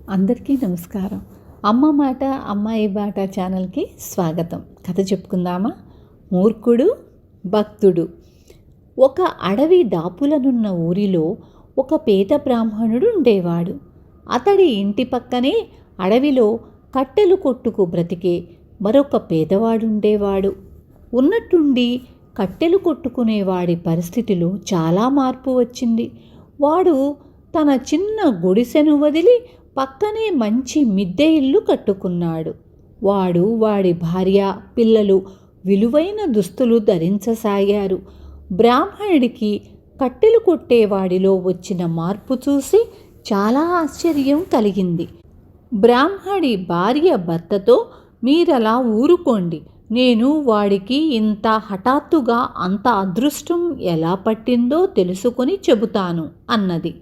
అందరికీ నమస్కారం. అమ్మ మాట అమ్మాయి బాట ఛానల్కి స్వాగతం. కథ చెప్పుకుందామా? మూర్ఖుడు భక్తుడు. ఒక అడవి దాపులనున్న ఊరిలో ఒక పేద బ్రాహ్మణుడు ఉండేవాడు. అతడి ఇంటి పక్కనే అడవిలో కట్టెలు కొట్టుకు బ్రతికే మరొక పేదవాడు ఉండేవాడు. ఉన్నట్టుండి కట్టెలు కొట్టుకునేవాడి పరిస్థితిలో చాలా మార్పు వచ్చింది. వాడు తన చిన్న గుడిసెను వదిలి పక్కనే మంచి మిద్దె ఇల్లు కట్టుకున్నాడు. వాడి భార్య పిల్లలు విలువైన దుస్తులు ధరించసాగారు. బ్రాహ్మణుడికి కట్టెలు కొట్టేవాడిలో వచ్చిన మార్పు చూసి చాలా ఆశ్చర్యం కలిగింది. బ్రాహ్మడి భార్య భర్తతో, మీరలా ఊరుకోండి, నేను వాడికి ఇంత హఠాత్తుగా అంత అదృష్టం ఎలా పట్టిందో తెలుసుకొని చెబుతాను అన్నది.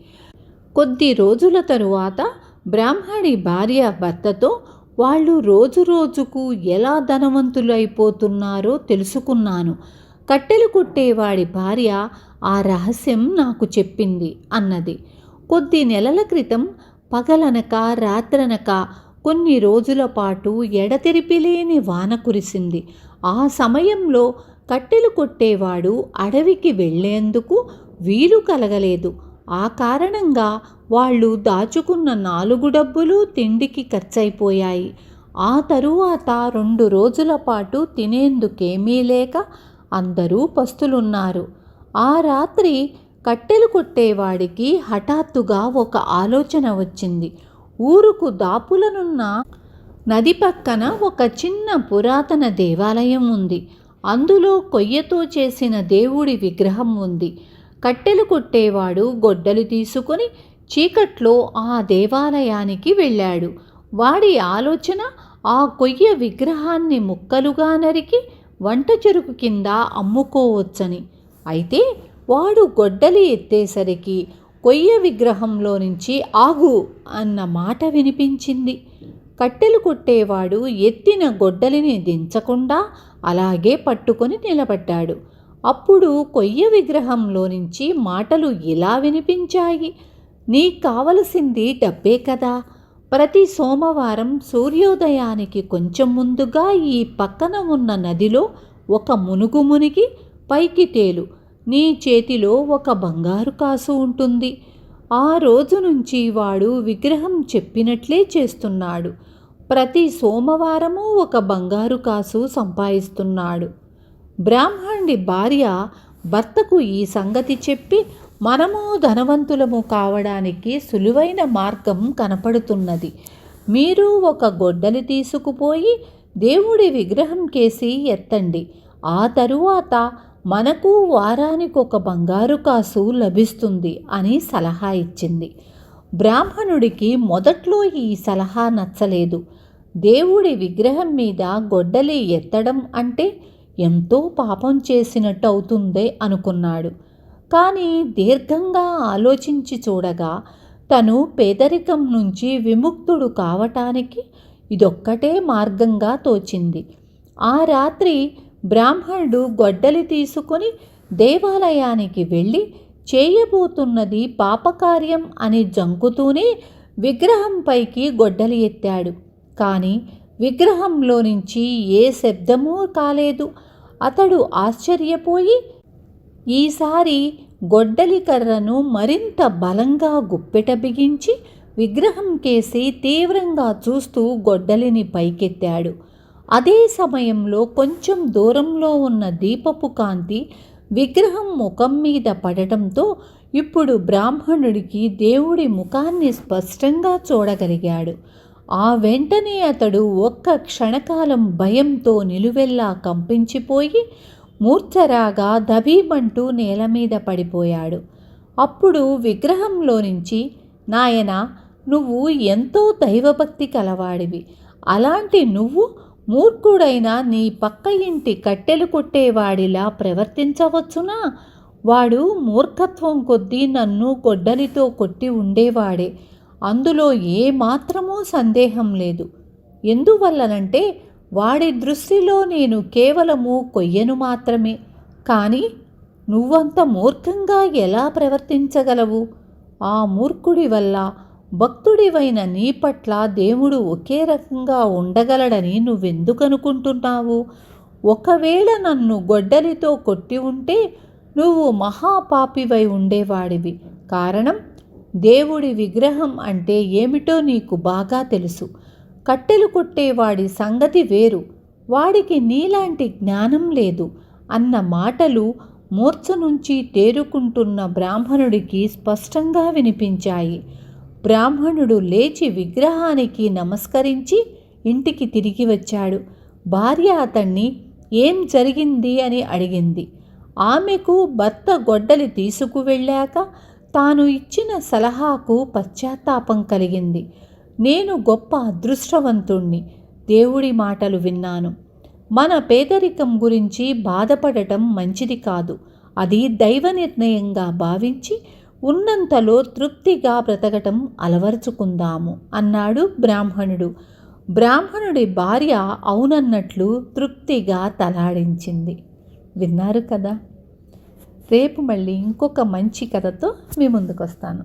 కొద్ది రోజుల తరువాత బ్రాహ్మడి భార్య భర్తతో, వాళ్ళు రోజు రోజుకు ఎలా ధనవంతులైపోతున్నారో తెలుసుకున్నాను. కట్టెలు కొట్టేవాడి భార్య ఆ రహస్యం నాకు చెప్పింది అన్నది. కొద్ది నెలల క్రితం పగలనక రాత్రనక కొన్ని రోజుల పాటు ఎడతెరిపిలేని వాన కురిసింది. ఆ సమయంలో కట్టెలు కొట్టేవాడు అడవికి వెళ్లేందుకు వీలు కలగలేదు. ఆ కారణంగా వాళ్ళు దాచుకున్న 4 డబ్బులు తిండికి ఖర్చయిపోయాయి. ఆ తరువాత 2 రోజుల పాటు తినేందుకేమీ లేక అందరూ పస్తులున్నారు. ఆ రాత్రి కట్టెలు కొట్టేవాడికి హఠాత్తుగా ఒక ఆలోచన వచ్చింది. ఊరుకు దాపులనున్న నది పక్కన ఒక చిన్న పురాతన దేవాలయం ఉంది. అందులో కొయ్యతో చేసిన దేవుడి విగ్రహం ఉంది. కట్టెలు కొట్టేవాడు గొడ్డలి తీసుకుని చీకట్లో ఆ దేవాలయానికి వెళ్ళాడు. వాడి ఆలోచన ఆ కొయ్య విగ్రహాన్ని ముక్కలుగా నరికి వంట చెరుకు కింద అమ్ముకోవచ్చని. అయితే వాడు గొడ్డలి ఎత్తేసరికి కొయ్య విగ్రహంలో నుంచి ఆగు అన్న మాట వినిపించింది. కట్టెలు కొట్టేవాడు ఎత్తిన గొడ్డలిని దించకుండా అలాగే పట్టుకొని నిలబడ్డాడు. అప్పుడు కొయ్య విగ్రహంలో నుంచి మాటలు ఇలా వినిపించాయి. నీకు కావలసింది డబ్బే కదా, ప్రతి సోమవారం సూర్యోదయానికి కొంచెం ముందుగా ఈ పక్కన ఉన్న నదిలో ఒక మునుగు మునిగి పైకి తేలు. నీ చేతిలో ఒక బంగారు కాసు ఉంటుంది. ఆ రోజు నుంచి వాడు విగ్రహం చెప్పినట్లే చేస్తున్నాడు. ప్రతి సోమవారము ఒక బంగారు కాసు సంపాదిస్తున్నాడు. బ్రాహ్మణుడి భార్య భర్తకు ఈ సంగతి చెప్పి, మనము ధనవంతులము కావడానికి సులువైన మార్గం కనపడుతున్నది. మీరు ఒక గొడ్డలి తీసుకుపోయి దేవుడి విగ్రహం కేసి ఎత్తండి. ఆ తరువాత మనకు వారానికి ఒక బంగారు కాసు లభిస్తుంది అని సలహా ఇచ్చింది. బ్రాహ్మణుడికి మొదట్లో ఈ సలహా నచ్చలేదు. దేవుడి విగ్రహం మీద గొడ్డలి ఎత్తడం అంటే ఎంతో పాపం చేసినట్టు అవుతుందే అనుకున్నాడు. కానీ దీర్ఘంగా ఆలోచించి చూడగా తను పేదరికం నుంచి విముక్తుడు కావటానికి ఇదొక్కటే మార్గంగా తోచింది. ఆ రాత్రి బ్రాహ్మణుడు గొడ్డలి తీసుకుని దేవాలయానికి వెళ్ళి చేయబోతున్నది పాపకార్యం అని జంకుతూనే విగ్రహంపైకి గొడ్డలి ఎత్తాడు. కానీ విగ్రహంలో నుంచి ఏ శబ్దమూ కాలేదు. అతడు ఆశ్చర్యపోయి ఈసారి గొడ్డలి కర్రను మరింత బలంగా గుప్పెట బిగించి విగ్రహం కేసి తీవ్రంగా చూస్తూ గొడ్డలిని పైకెత్తాడు. అదే సమయంలో కొంచెం దూరంలో ఉన్న దీపపు కాంతి విగ్రహం ముఖం మీద పడటంతో ఇప్పుడు బ్రాహ్మణుడికి దేవుడి ముఖాన్ని స్పష్టంగా చూడగలిగాడు. ఆ వెంటనే అతడు ఒక్క క్షణకాలం భయంతో నిలువెల్లా కంపించిపోయి మూర్ఛరాగా దబీమంటూ నేల మీద పడిపోయాడు. అప్పుడు విగ్రహంలో నుంచి, నాయనా, నువ్వు ఎంతో దైవభక్తి కలవాడివి. అలాంటి నువ్వు మూర్ఖుడైన నీ పక్క ఇంటి కట్టెలు కొట్టేవాడిలా ప్రవర్తించవచ్చునా? వాడు మూర్ఖత్వం కొద్దీ నన్ను గొడ్డలితో కొట్టి ఉండేవాడే. అందులో ఏమాత్రమూ సందేహం లేదు. ఎందువల్లనంటే వాడి దృష్టిలో నేను కేవలము కొయ్యను మాత్రమే. కానీ నువ్వంత మూర్ఖంగా ఎలా ప్రవర్తించగలవు? ఆ మూర్ఖుడి వల్ల భక్తుడివైన నీ పట్ల దేవుడు ఒకే రకంగా ఉండగలడని నువ్వెందుకు అనుకుంటున్నావు? ఒకవేళ నన్ను గొడ్డలితో కొట్టి ఉంటే నువ్వు మహాపాపివై ఉండేవాడివి. కారణం, దేవుడి విగ్రహం అంటే ఏమిటో నీకు బాగా తెలుసు. కట్టెలు కొట్టేవాడి సంగతి వేరు, వాడికి నీలాంటి జ్ఞానం లేదు అన్న మాటలు మూర్ఛ నుంచి తేరుకుంటున్న బ్రాహ్మణుడికి స్పష్టంగా వినిపించాయి. బ్రాహ్మణుడు లేచి విగ్రహానికి నమస్కరించి ఇంటికి తిరిగి వచ్చాడు. భార్య అతన్ని ఏం జరిగింది అని అడిగింది. ఆమెకు భర్త గొడ్డలి తీసుకువెళ్ళాక తాను ఇచ్చిన సలహాకు పశ్చాత్తాపం కలిగింది. నేను గొప్ప అదృష్టవంతుణ్ణి, దేవుడి మాటలు విన్నాను. మన పేదరికం గురించి బాధపడటం మంచిది కాదు, అది దైవ నిర్ణయంగా భావించి ఉన్నంతలో తృప్తిగా బ్రతకటం అలవర్చుకుందాము అన్నాడు బ్రాహ్మణుడు. బ్రాహ్మణుడి భార్య అవునన్నట్లు తృప్తిగా తలాడించింది. విన్నారు కదా. రేపు మళ్ళీ ఇంకొక మంచి కథతో మీ ముందుకు వస్తాను.